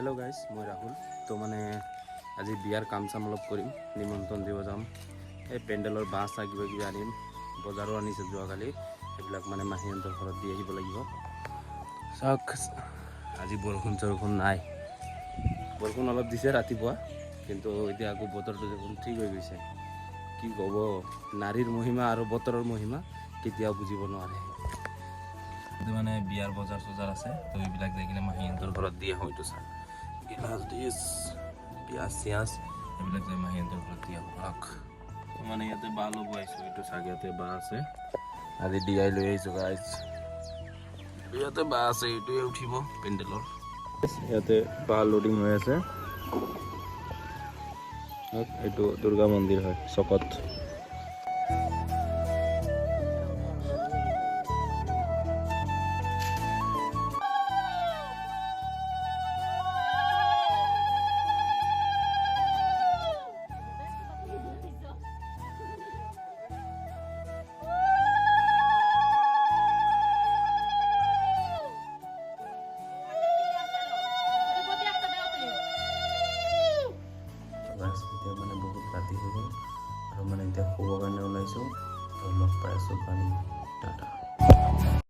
Hello' guys, মই ৰাহুল। তো মানে আজি বিয়াৰ কাম চাম অলপ কৰিম, নিমন্ত্ৰণ দিব যাম। এই পেণ্ডেলৰ বাঁহ চাহ কিবা কিবি আনিম, বজাৰো আনিছোঁ যোৱাকালি, সেইবিলাক মানে মাহীহঁতৰ ঘৰত দি আহিব লাগিব। চাওক, আজি বৰষুণ চৰষুণ নাই, বৰষুণ অলপ দিছে ৰাতিপুৱা, কিন্তু এতিয়া আকৌ বতৰটো দেখোন ঠিক হৈ গৈছে। কি ক'ব, নাৰীৰ মহিমা আৰু বতৰৰ মহিমা কেতিয়াও বুজিব নোৱাৰে। এইটো মানে বিয়াৰ বজাৰ চজাৰ আছে, তো এইবিলাক যাই কিনে মাহীহঁতৰ ঘৰত দি আহোঁ। এইটো চাওক, গিলাচ ডিছ, পিঁয়াজ চিয়াজ এইবিলাক যাই মাহীহঁতৰ ঘৰত দি আহোঁ। মানে ইয়াতে বাঁহ ল'ব আহিছোঁ, এইটো চাওক ইয়াতে বাঁহ আছে, আজি দিয়াই লৈ আহিছোঁ গাইজ। ইয়াতে বাঁহ আছে, এইটোৱে উঠিব পেণ্ডেলৰ। ইয়াতে বাঁহ লোডিং হৈ আছে। এইটো দুৰ্গা মন্দিৰ হয় চকত। এতিয়া মানে বহুত ৰাতি হৈ গ'ল আৰু মানে এতিয়া শুবৰ কাৰণে ওলাইছোঁ। তো লগ পাই আছোঁ কালি, টাটা।